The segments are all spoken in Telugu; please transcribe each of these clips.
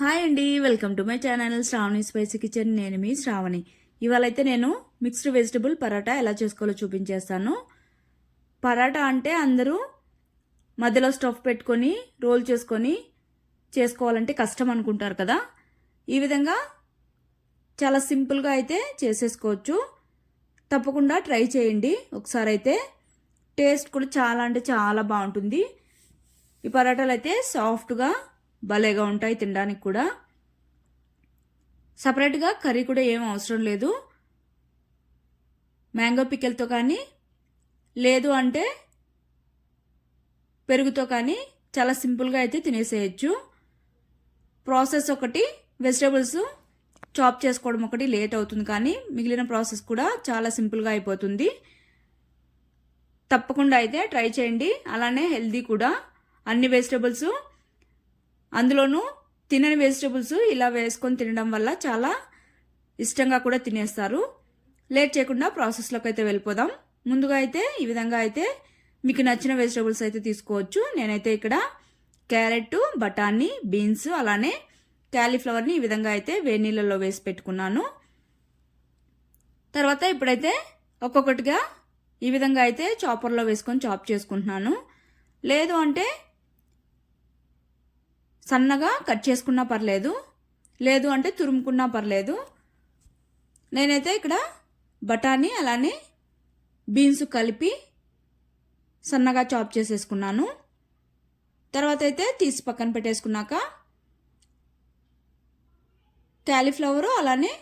హాయ్ అండి, welcome to my channel Shravani spicy kitchen. నేను మీ శ్రావణి. ఇవాళ అయితే నేను మిక్స్డ్ వెజిటబుల్ పరాటా ఎలా చేసుకోవాలో చూపించేస్తాను. పరాటా అంటే అందరూ మధ్యలో స్టఫ్ పెట్టుకొని రోల్ చేసుకొని చేసుకోవాలంటే కష్టం అనుకుంటారు కదా. ఈ విధంగా చాలా సింపుల్గా అయితే చేసేసుకోవచ్చు. తప్పకుండా ట్రై చేయండి ఒకసారి. అయితే టేస్ట్ కూడా చాలా అంటే చాలా బాగుంటుంది. ఈ పరాటాలు అయితే సాఫ్ట్గా భలేగా ఉంటాయి తినడానికి కూడా. సపరేట్గా కర్రీ కూడా ఏం అవసరం లేదు. మ్యాంగో పికెల్తో కానీ లేదు అంటే పెరుగుతో కానీ చాలా సింపుల్గా అయితే తినేసేయచ్చు. ప్రాసెస్ ఒకటి, వెజిటేబుల్స్ చాప్ చేసుకోవడం ఒకటి లేట్ అవుతుంది, కానీ మిగిలిన ప్రాసెస్ కూడా చాలా సింపుల్గా అయిపోతుంది. తప్పకుండా అయితే ట్రై చేయండి. అలానే హెల్దీ కూడా. అన్ని వెజిటేబుల్స్, అందులోనూ తినని వెజిటేబుల్స్ ఇలా వేసుకొని తినడం వల్ల చాలా ఇష్టంగా కూడా తినేస్తారు. లేట్ చేయకుండా ప్రాసెస్లోకి అయితే వెళ్ళిపోదాం. ముందుగా అయితే ఈ విధంగా అయితే మీకు నచ్చిన వెజిటేబుల్స్ అయితే తీసుకోవచ్చు. నేనైతే ఇక్కడ క్యారెట్, బఠానీ, బీన్స్ అలానే క్యాలీఫ్లవర్ని ఈ విధంగా అయితే వేడి నీళ్ళలో వేసి పెట్టుకున్నాను. తర్వాత ఇప్పుడైతే ఒక్కొక్కటిగా ఈ విధంగా అయితే చాపర్లో వేసుకొని చాప్ చేసుకుంటున్నాను. లేదు అంటే సన్నగా కట్ చేసుకున్నా పర్లేదు, లేదు అంటే తురుముకున్నా పర్లేదు. నేనైతే ఇక్కడ బఠానీ అలానే బీన్స్ కలిపి సన్నగా చాప్ చేసేసుకున్నాను. తర్వాత అయితే తీసి పక్కన పెట్టేసుకున్నాక క్యాలీఫ్లవరు అలానే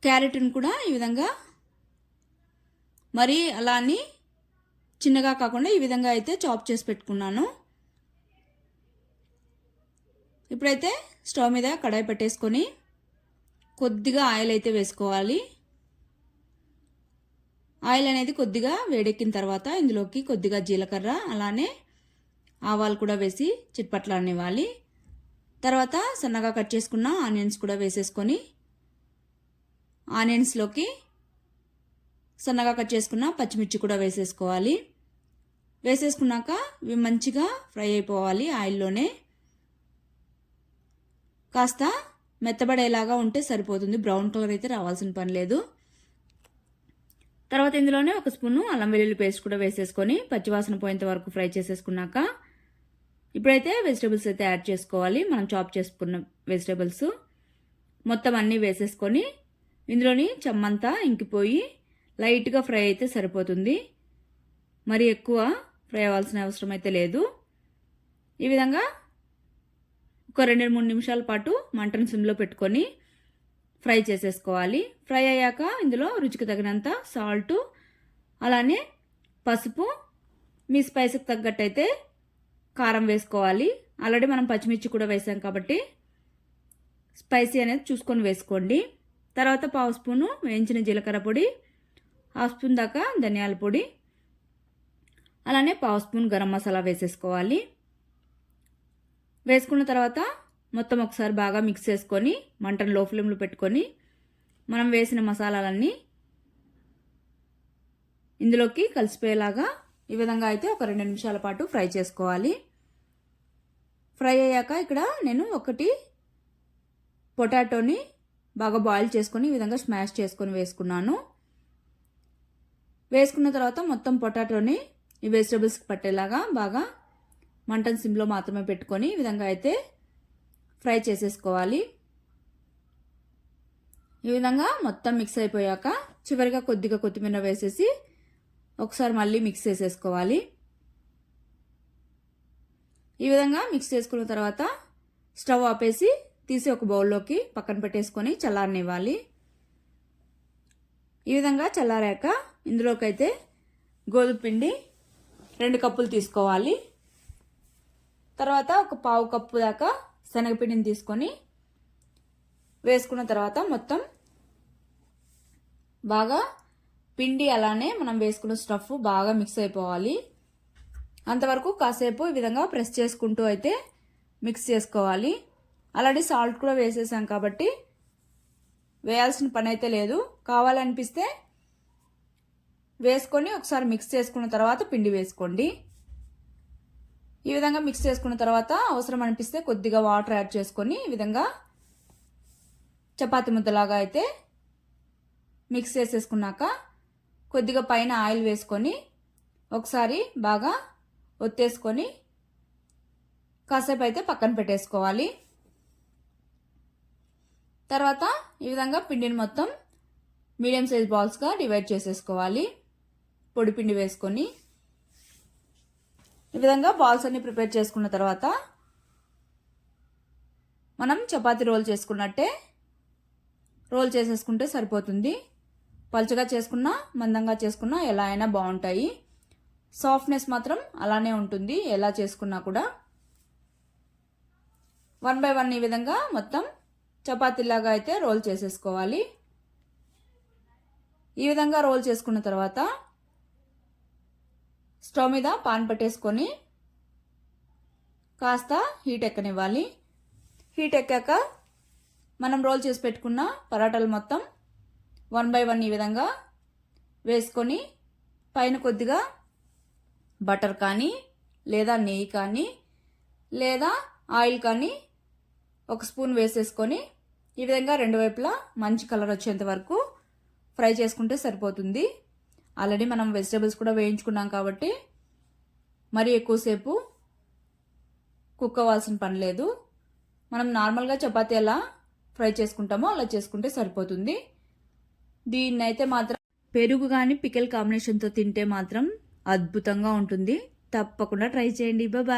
క్యారెట్ని కూడా ఈ విధంగా మరీ అలా అని చిన్నగా కాకుండా ఈ విధంగా అయితే చాప్ చేసి పెట్టుకున్నాను. ఇప్పుడైతే స్టవ్ మీద కడాయి పెట్టేసుకొని కొద్దిగా ఆయిల్ అయితే వేసుకోవాలి. ఆయిల్ అనేది కొద్దిగా వేడెక్కిన తర్వాత ఇందులోకి కొద్దిగా జీలకర్ర అలానే ఆవాలు కూడా వేసి చిట్పట్లాడనివ్వాలి. తర్వాత సన్నగా కట్ చేసుకున్న ఆనియన్స్ కూడా వేసేసుకొని ఆనియన్స్లోకి సన్నగా కట్ చేసుకున్న పచ్చిమిర్చి కూడా వేసేసుకోవాలి. వేసేసుకున్నాక ఇవి మంచిగా ఫ్రై అయిపోవాలి ఆయిల్లోనే. కాస్త మెత్తబడేలాగా ఉంటే సరిపోతుంది, బ్రౌన్ కలర్ అయితే రావాల్సిన పని లేదు. తర్వాత ఇందులోనే ఒక స్పూను అల్లం వెల్లుల్లి పేస్ట్ కూడా వేసేసుకొని పచ్చివాసన పోయేంత వరకు ఫ్రై చేసేసుకున్నాక ఇప్పుడైతే వెజిటేబుల్స్ అయితే యాడ్ చేసుకోవాలి. మనం చాప్ చేసుకున్న వెజిటేబుల్స్ మొత్తం అన్నీ వేసేసుకొని ఇందులోని చెమ్మంతా ఇంకిపోయి లైట్గా ఫ్రై అయితే సరిపోతుంది. మరి ఎక్కువ ఫ్రై అవ్వాల్సిన అవసరం అయితే లేదు. ఈ విధంగా ఒక 2-3 నిమిషాల పాటు మంటను సిమ్లో పెట్టుకొని ఫ్రై చేసేసుకోవాలి. ఫ్రై అయ్యాక ఇందులో రుచికి తగినంత సాల్ట్ అలానే పసుపు, మీ స్పైస్కి తగ్గట్టయితే కారం వేసుకోవాలి. ఆల్రెడీ మనం పచ్చిమిర్చి కూడా వేసాం కాబట్టి స్పైసీ అనేది చూసుకొని వేసుకోండి. తర్వాత 1/2 స్పూను వేయించిన జీలకర్ర పొడి, 1/2 స్పూన్ దాకా ధనియాల పొడి అలానే 1/2 స్పూన్ గరం మసాలా వేసేసుకోవాలి. వేసుకున్న తర్వాత మొత్తం ఒకసారి బాగా మిక్స్ చేసుకొని మంటను లో ఫ్లేమ్లో పెట్టుకొని మనం వేసిన మసాలాలన్నీ ఇందులోకి కలిసిపోయేలాగా ఈ విధంగా అయితే ఒక 2 నిమిషాల పాటు ఫ్రై చేసుకోవాలి. ఫ్రై అయ్యాక ఇక్కడ నేను ఒకటి పొటాటోని బాగా బాయిల్ చేసుకొని ఈ విధంగా స్మాష్ చేసుకొని వేసుకున్నాను. వేసుకున్న తర్వాత మొత్తం పొటాటోని ఈ వెజిటబుల్స్కి పట్టేలాగా బాగా మంటను సిమ్లో మాత్రమే పెట్టుకొని ఈ విధంగా అయితే ఫ్రై చేసేసుకోవాలి. ఈ విధంగా మొత్తం మిక్స్ అయిపోయాక చివరిగా కొద్దిగా కొత్తిమీర వేసేసి ఒకసారి మళ్ళీ మిక్స్ చేసేసుకోవాలి. ఈ విధంగా మిక్స్ చేసుకున్న తర్వాత స్టవ్ ఆపేసి తీసి ఒక బౌల్లోకి పక్కన పెట్టేసుకొని చల్లారనివ్వాలి. ఈ విధంగా చల్లారాక ఇందులోకి అయితే గోధుమ పిండి 2 కప్పులు తీసుకోవాలి. తర్వాత ఒక 1/4 కప్పు దాకా శనగపిండిని తీసుకొని వేసుకున్న తర్వాత మొత్తం బాగా పిండి అలానే మనం వేసుకున్న స్టఫ్ బాగా మిక్స్ అయిపోవాలి. అంతవరకు కాసేపు ఈ విధంగా ప్రెస్ చేసుకుంటూ అయితే మిక్స్ చేసుకోవాలి. ఆల్రెడీ సాల్ట్ కూడా వేసేసాం కాబట్టి వేయాల్సిన పని అయితే లేదు. కావాలనిపిస్తే వేసుకొని ఒకసారి మిక్స్ చేసుకున్న తర్వాత పిండి వేసుకోండి. ఈ విధంగా మిక్స్ చేసుకున్న తర్వాత అవసరం అనిపిస్తే కొద్దిగా వాటర్ యాడ్ చేసుకొని ఈ విధంగా చపాతీ ముద్దలాగా అయితే మిక్స్ చేసేసుకున్నాక కొద్దిగా పైన ఆయిల్ వేసుకొని ఒకసారి బాగా ఒత్తేసుకొని కాసేపు అయితే పక్కన పెట్టేసుకోవాలి. తర్వాత ఈ విధంగా పిండిని మొత్తం మీడియం సైజ్ బాల్స్గా డివైడ్ చేసేసుకోవాలి. పొడి పిండి వేసుకొని ఈ విధంగా బాల్స్ అన్ని ప్రిపేర్ చేసుకున్న తర్వాత మనం చపాతీ రోల్ చేసుకున్నట్టే రోల్ చేసేసుకుంటే సరిపోతుంది. పలుచగా చేసుకున్నా మందంగా చేసుకున్నా ఎలా అయినా బాగుంటాయి. సాఫ్ట్నెస్ మాత్రం అలానే ఉంటుంది ఎలా చేసుకున్నా కూడా. 1 by 1 ఈ విధంగా మొత్తం చపాతీలాగా అయితే రోల్ చేసేసుకోవాలి. ఈ విధంగా రోల్ చేసుకున్న తర్వాత స్టవ్ మీద పాన్ పెట్టేసుకొని కాస్త హీట్ ఎక్కనివ్వాలి. హీట్ ఎక్కాక మనం రోల్ చేసి పెట్టుకున్న పరాటాలు మొత్తం 1 by 1 ఈ విధంగా వేసుకొని పైన కొద్దిగా బటర్ కానీ లేదా నెయ్యి కానీ లేదా ఆయిల్ కానీ 1 స్పూన్ వేసేసుకొని ఈ విధంగా రెండు వైపులా మంచి కలర్ వచ్చేంత వరకు ఫ్రై చేసుకుంటే సరిపోతుంది. ఆల్రెడీ మనం వెజిటేబుల్స్ కూడా వేయించుకున్నాం కాబట్టి మరీ ఎక్కువసేపు కుక్ అవ్వాల్సిన పని లేదు. మనం నార్మల్గా చపాతీ ఎలా ఫ్రై చేసుకుంటామో అలా చేసుకుంటే సరిపోతుంది. దీన్ని అయితే మాత్రం పెరుగు కానీ పికిల్ కాంబినేషన్తో తింటే మాత్రం అద్భుతంగా ఉంటుంది. తప్పకుండా ట్రై చేయండి. బాయ్.